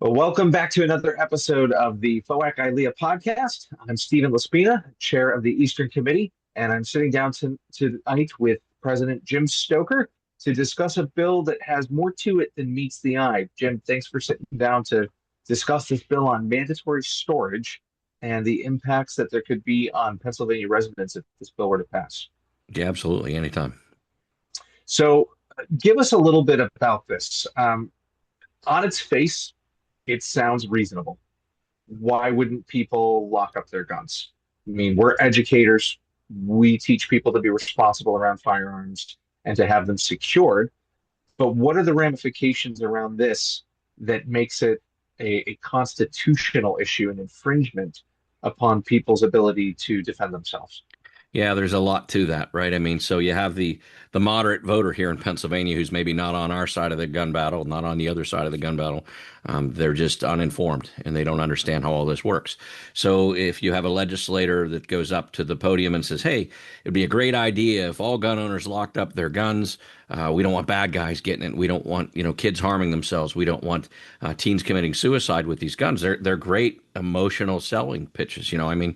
Well, welcome back to another episode of the FOAC-ILLEA podcast. I'm Stephen LaSpina, chair of the Eastern Committee, and I'm sitting down tonight with President Jim Stoker to discuss a bill that has more to it than meets the eye. Jim, thanks for sitting down to discuss this bill on mandatory storage and the impacts that there could be on Pennsylvania residents if this bill were to pass. Yeah, absolutely. Anytime. So, give us a little bit about this. On its face, it sounds reasonable. Why wouldn't people lock up their guns? I mean, we're educators. We teach people to be responsible around firearms and to have them secured. But what are the ramifications around this that makes it a constitutional issue, an infringement upon people's ability to defend themselves? Yeah, there's a lot to that, right? I mean, so you have the moderate voter here in Pennsylvania who's maybe not on our side of the gun battle, not on the other side of the gun battle. They're just uninformed and they don't understand how all this works. So if you have a legislator that goes up to the podium and says, "Hey, it'd be a great idea if all gun owners locked up their guns. We don't want bad guys getting it. We don't want kids harming themselves. We don't want teens committing suicide with these guns." They're great emotional selling pitches. I mean,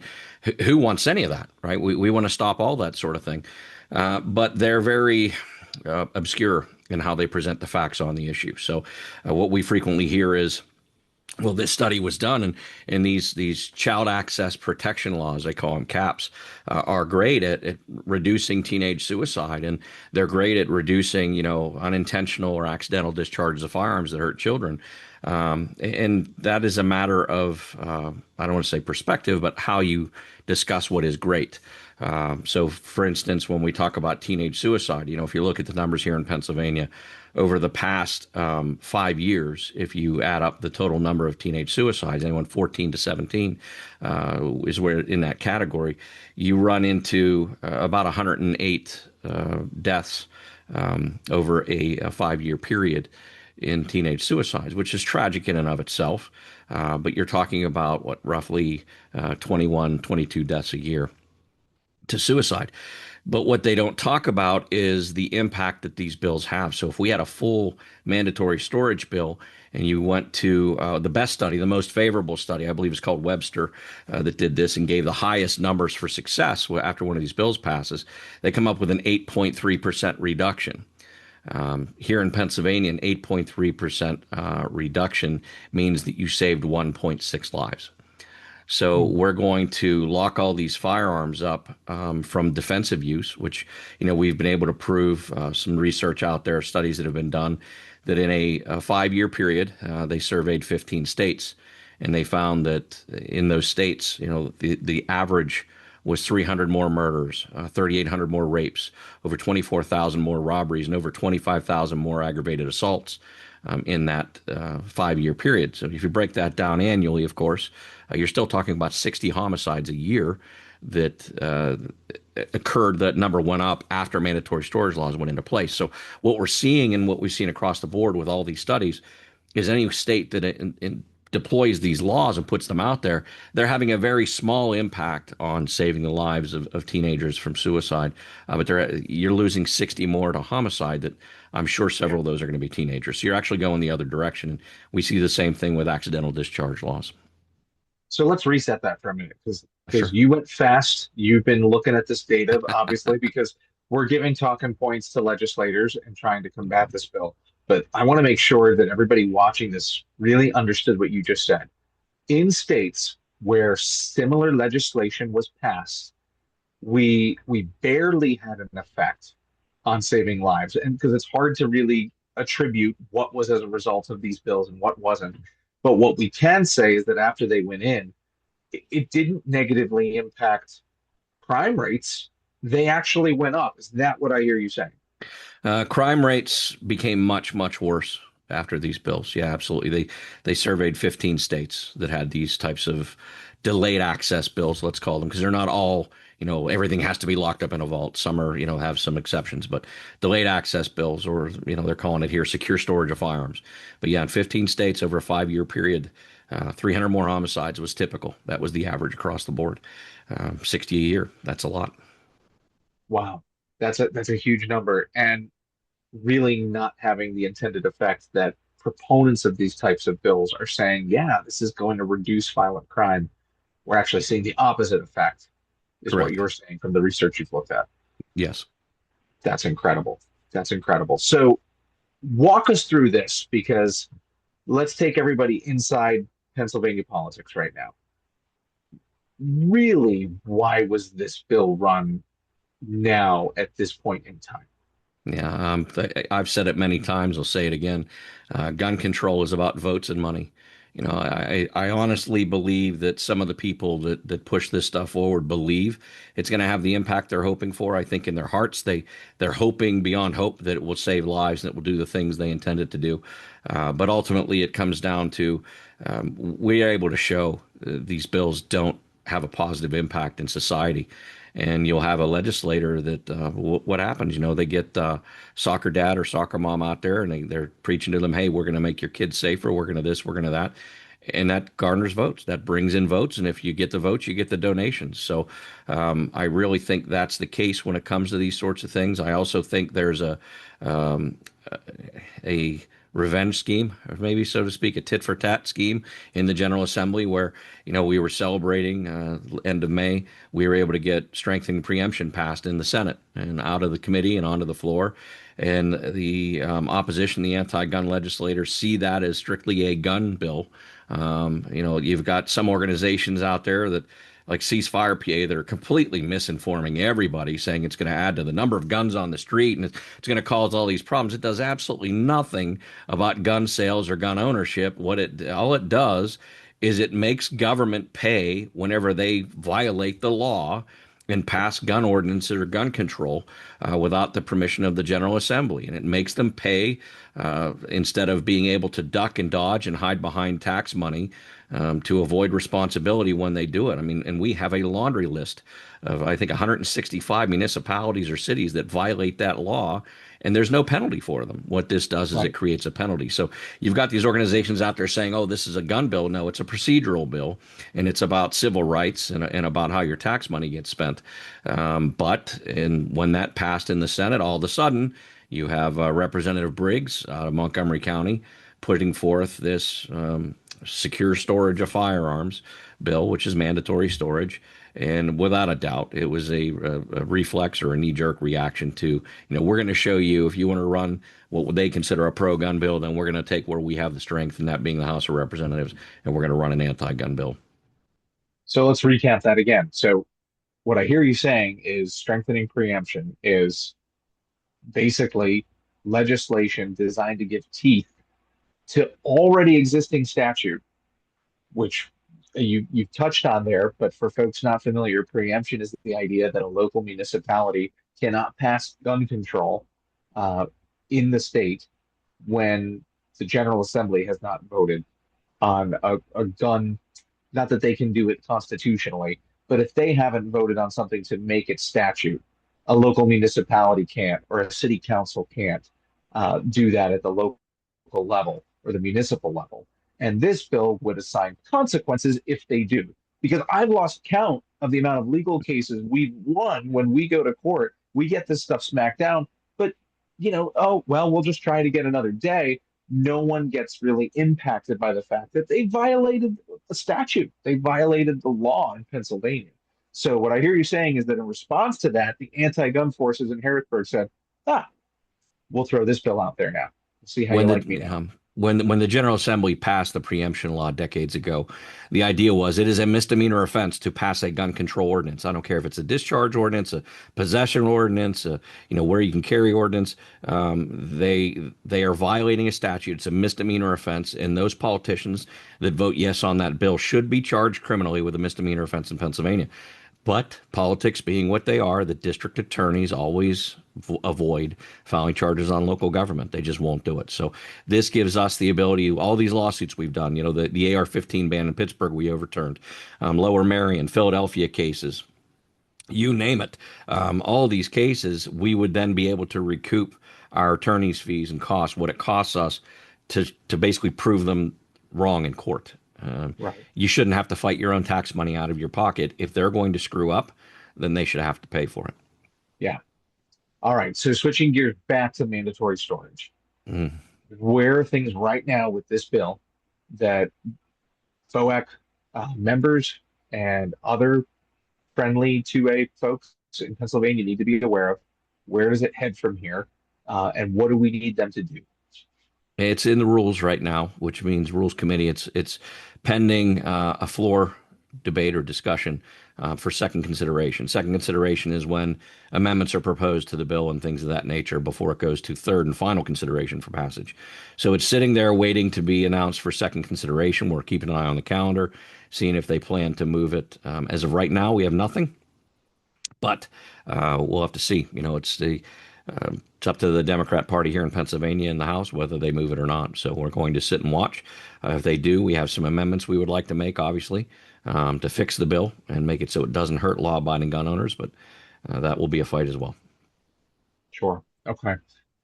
who wants any of that, right? We want to stop all that sort of thing. But they're very obscure in how they present the facts on the issue. So what we frequently hear is, well, this study was done, and these child access protection laws, they call them CAPS, are great at reducing teenage suicide, and they're great at reducing, unintentional or accidental discharges of firearms that hurt children. And that is a matter of, I don't want to say perspective, but how you discuss what is great. So, for instance, when we talk about teenage suicide, if you look at the numbers here in Pennsylvania, over the past 5 years, if you add up the total number of teenage suicides, anyone 14 to 17 is where in that category, you run into about 108 deaths over a 5 year period in teenage suicides, which is tragic in and of itself. But you're talking about roughly 21, 22 deaths a year to suicide. But what they don't talk about is the impact that these bills have. So if we had a full mandatory storage bill and you went to the best study, the most favorable study, I believe it's called Webster, that did this and gave the highest numbers for success after one of these bills passes, they come up with an 8.3% reduction. Here in Pennsylvania, an 8.3% reduction means that you saved 1.6 lives. So we're going to lock all these firearms up from defensive use, which, we've been able to prove some research out there, studies that have been done, that in a 5 year period, they surveyed 15 states, and they found that in those states, the average was 300 more murders, 3,800 more rapes, over 24,000 more robberies, and over 25,000 more aggravated assaults in that 5 year period. So if you break that down annually, of course, you're still talking about 60 homicides a year that occurred. That number went up after mandatory storage laws went into place. So what we're seeing and what we've seen across the board with all these studies is any state that deploys these laws and puts them out there, they're having a very small impact on saving the lives of teenagers from suicide. But you're losing 60 more to homicide that I'm sure several of those are going to be teenagers. So you're actually going the other direction. And we see the same thing with accidental discharge laws. So let's reset that for a minute because Sure. you went fast. You've been looking at this data, obviously, because we're giving talking points to legislators and trying to combat this bill. But I want to make sure that everybody watching this really understood what you just said. In states where similar legislation was passed, we barely had an effect on saving lives, and because it's hard to really attribute what was as a result of these bills and what wasn't. But what we can say is that after they went in, it didn't negatively impact crime rates. They actually went up. Is that what I hear you saying? Crime rates became much, much worse after these bills. Yeah, absolutely. They surveyed 15 states that had these types of delayed access bills, let's call them, because they're not all, everything has to be locked up in a vault. Some are, have some exceptions, but delayed access bills, or, they're calling it here secure storage of firearms. But yeah, in 15 states over a 5 year period, 300 more homicides was typical. That was the average across the board. 60 a year. That's a lot. Wow, that's a huge number, and really not having the intended effect that proponents of these types of bills are saying, yeah, this is going to reduce violent crime, we're actually seeing the opposite effect, is what Correct. you're saying from the research you've looked at. Yes. That's incredible. That's incredible. So walk us through this because let's take everybody inside Pennsylvania politics right now. Really, why was this bill run now at this point in time? Yeah, I've said it many times. I'll say it again. Gun control is about votes and money. I honestly believe that some of the people that push this stuff forward believe it's going to have the impact they're hoping for. I think in their hearts they're hoping beyond hope that it will save lives and it will do the things they intended to do. But ultimately, it comes down to we are able to show these bills don't have a positive impact in society. And you'll have a legislator that what happens? They get soccer dad or soccer mom out there, and they're preaching to them, "Hey, we're going to make your kids safer. We're going to this. We're going to that," and that garners votes. That brings in votes, and if you get the votes, you get the donations. So I really think that's the case when it comes to these sorts of things. I also think there's um, a revenge scheme, or maybe so to speak, a tit for tat scheme in the General Assembly where, we were celebrating end of May. We were able to get strengthening preemption passed in the Senate and out of the committee and onto the floor. And the opposition, the anti-gun legislators, see that as strictly a gun bill. You've got some organizations out there that like Ceasefire PA that are completely misinforming everybody, saying it's going to add to the number of guns on the street and it's going to cause all these problems. It does absolutely nothing about gun sales or gun ownership. All it does is it makes government pay whenever they violate the law and pass gun ordinances or gun control without the permission of the General Assembly. And it makes them pay instead of being able to duck and dodge and hide behind tax money to avoid responsibility when they do it. I mean, and we have a laundry list of, I think, 165 municipalities or cities that violate that law, and there's no penalty for them. What this does is it Right. creates a penalty. So you've got these organizations out there saying, oh, this is a gun bill. No, it's a procedural bill, and it's about civil rights and about how your tax money gets spent. But when that passed in the Senate, all of a sudden, you have Representative Briggs out of Montgomery County putting forth this Secure Storage of Firearms bill, which is mandatory storage. And without a doubt, it was a reflex or a knee-jerk reaction to, we're going to show you if you want to run what they consider a pro-gun bill, then we're going to take where we have the strength, and that being the House of Representatives, and we're going to run an anti-gun bill. So let's recap that again. So what I hear you saying is strengthening preemption is basically legislation designed to give teeth to already existing statute, which you've touched on there, but for folks not familiar, preemption is the idea that a local municipality cannot pass gun control uh, in the state when the General Assembly has not voted on a gun. Not that they can do it constitutionally, but if they haven't voted on something to make it statute, a local municipality can't, or a city council can't do that at the local level or the municipal level. And this bill would assign consequences if they do. Because I've lost count of the amount of legal cases we've won when we go to court. We get this stuff smacked down, but oh, well, we'll just try to get another day. No one gets really impacted by the fact that they violated the statute. They violated the law in Pennsylvania. So what I hear you saying is that in response to that, the anti-gun forces in Harrisburg said, we'll throw this bill out there now. See how you when like me the now. when the General Assembly passed the preemption law decades ago, the idea was it is a misdemeanor offense to pass a gun control ordinance. I don't care if it's a discharge ordinance, a possession ordinance, where you can carry ordinance. They are violating a statute. It's a misdemeanor offense, and those politicians that vote yes on that bill should be charged criminally with a misdemeanor offense in Pennsylvania. But politics being what they are, the district attorneys always avoid filing charges on local government. They just won't do it. So this gives us the ability, all these lawsuits we've done, the AR-15 ban in Pittsburgh we overturned, Lower Merion, Philadelphia cases, you name it. All these cases, we would then be able to recoup our attorney's fees and costs, what it costs us to basically prove them wrong in court. Right. You shouldn't have to fight your own tax money out of your pocket. If they're going to screw up, then they should have to pay for it. Yeah. All right. So switching gears back to mandatory storage. Mm. where are things right now with this bill that FOAC members and other friendly 2A folks in Pennsylvania need to be aware of? Where does it head from here? And what do we need them to do? It's in the rules right now, which means rules committee. It's pending a floor debate or discussion for second consideration. Second consideration is when amendments are proposed to the bill and things of that nature before it goes to third and final consideration for passage. So it's sitting there waiting to be announced for second consideration. We're keeping an eye on the calendar, seeing if they plan to move it. As of right now, we have nothing. But we'll have to see. It's up to the Democrat Party here in Pennsylvania in the House whether they move it or not. So we're going to sit and watch. If they do, we have some amendments we would like to make, obviously, to fix the bill and make it so it doesn't hurt law-abiding gun owners. But that will be a fight as well. Sure. Okay.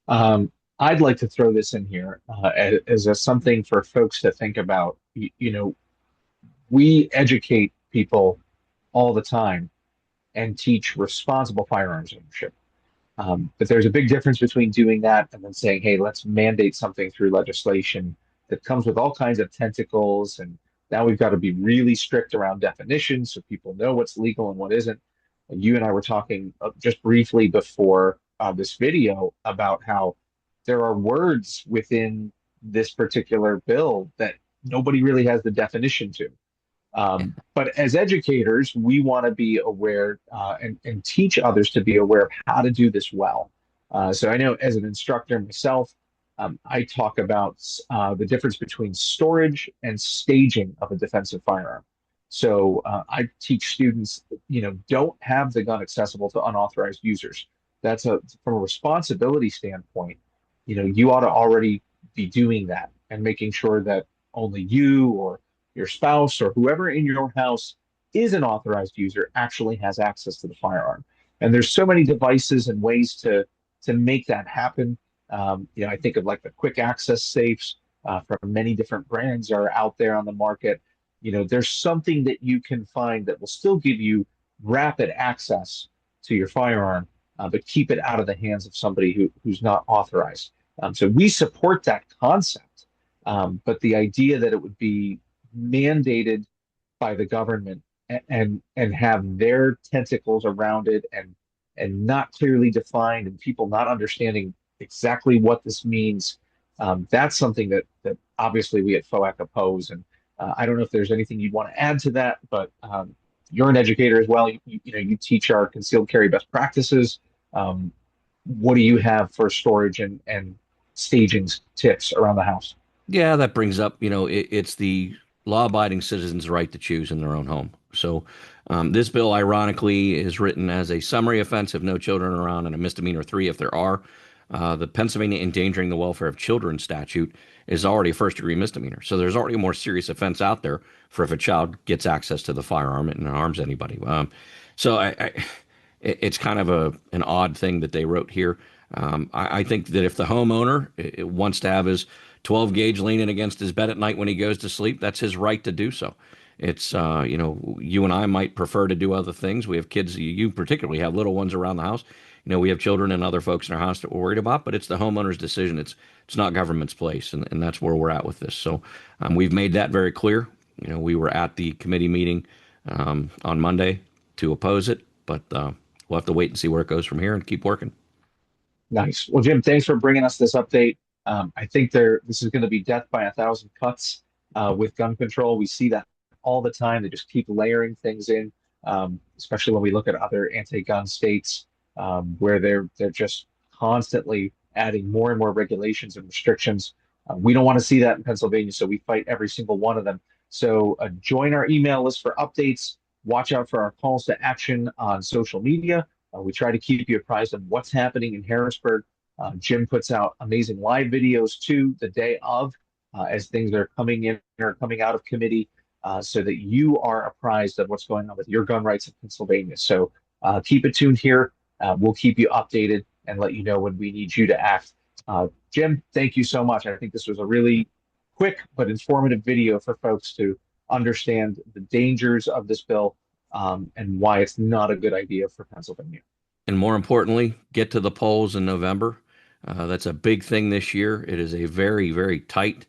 I'd like to throw this in here as something for folks to think about. We educate people all the time and teach responsible firearms ownership. But there's a big difference between doing that and then saying, hey, let's mandate something through legislation that comes with all kinds of tentacles. And now we've got to be really strict around definitions so people know what's legal and what isn't. And you and I were talking just briefly before this video about how there are words within this particular bill that nobody really has the definition to. But as educators, we want to be aware and teach others to be aware of how to do this well. So I know as an instructor myself, I talk about the difference between storage and staging of a defensive firearm. So I teach students, don't have the gun accessible to unauthorized users. From a responsibility standpoint, you ought to already be doing that and making sure that only you or your spouse or whoever in your house is an authorized user actually has access to the firearm. And there's so many devices and ways to make that happen. I think of like the quick access safes from many different brands are out there on the market. There's something that you can find that will still give you rapid access to your firearm, but keep it out of the hands of somebody who's not authorized. So we support that concept, but the idea that it would be mandated by the government and have their tentacles around it and not clearly defined and people not understanding exactly what this means. That's something that obviously we at FOAC oppose. And I don't know if there's anything you'd want to add to that, but you're an educator as well. You teach our concealed carry best practices. What do you have for storage and staging tips around the house? Yeah, that brings up, it's the law-abiding citizens' right to choose in their own home. So this bill, ironically, is written as a summary offense if no children are around and a misdemeanor 3 if there are. The Pennsylvania Endangering the Welfare of Children statute is already a first-degree misdemeanor. So there's already a more serious offense out there for if a child gets access to the firearm and harms anybody. It's kind of an odd thing that they wrote here. I think that if the homeowner wants to have his 12 gauge leaning against his bed at night when he goes to sleep, that's his right to do so. It's, you and I might prefer to do other things. We have kids, you particularly have little ones around the house. We have children and other folks in our house that we're worried about, but it's the homeowner's decision. It's not government's place. And that's where we're at with this. So we've made that very clear. We were at the committee meeting on Monday to oppose it, but we'll have to wait and see where it goes from here and keep working. Nice. Well, Jim, thanks for bringing us this update. I think this is going to be death by a thousand cuts with gun control. We see that all the time. They just keep layering things in, especially when we look at other anti-gun states where they're just constantly adding more and more regulations and restrictions. We don't want to see that in Pennsylvania, so we fight every single one of them. So join our email list for updates. Watch out for our calls to action on social media. We try to keep you apprised of what's happening in Harrisburg. Jim puts out amazing live videos too the day of as things are coming in or coming out of committee so that you are apprised of what's going on with your gun rights in Pennsylvania. So keep it tuned here. We'll keep you updated and let you know when we need you to act. Jim, thank you so much. I think this was a really quick but informative video for folks to understand the dangers of this bill and why it's not a good idea for Pennsylvania. And more importantly, get to the polls in November. That's a big thing this year. It is a very, very tight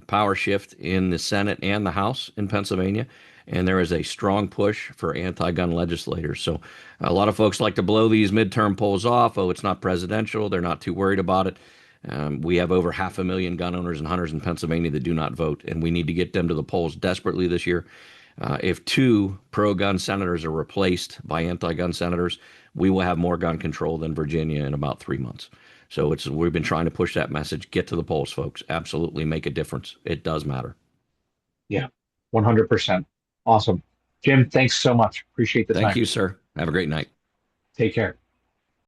power shift in the Senate and the House in Pennsylvania. And there is a strong push for anti gun legislators. So a lot of folks like to blow these midterm polls off. Oh, it's not presidential. They're not too worried about it. We have over 500,000 gun owners and hunters in Pennsylvania that do not vote, and we need to get them to the polls desperately this year. If two pro gun senators are replaced by anti gun senators, we will have more gun control than Virginia in about 3 months. So we've been trying to push that message. Get to the polls, folks. Absolutely make a difference. It does matter. Yeah, 100%. Awesome. Jim, thanks so much. Appreciate the Thank time. you, sir. Have a great night. Take care.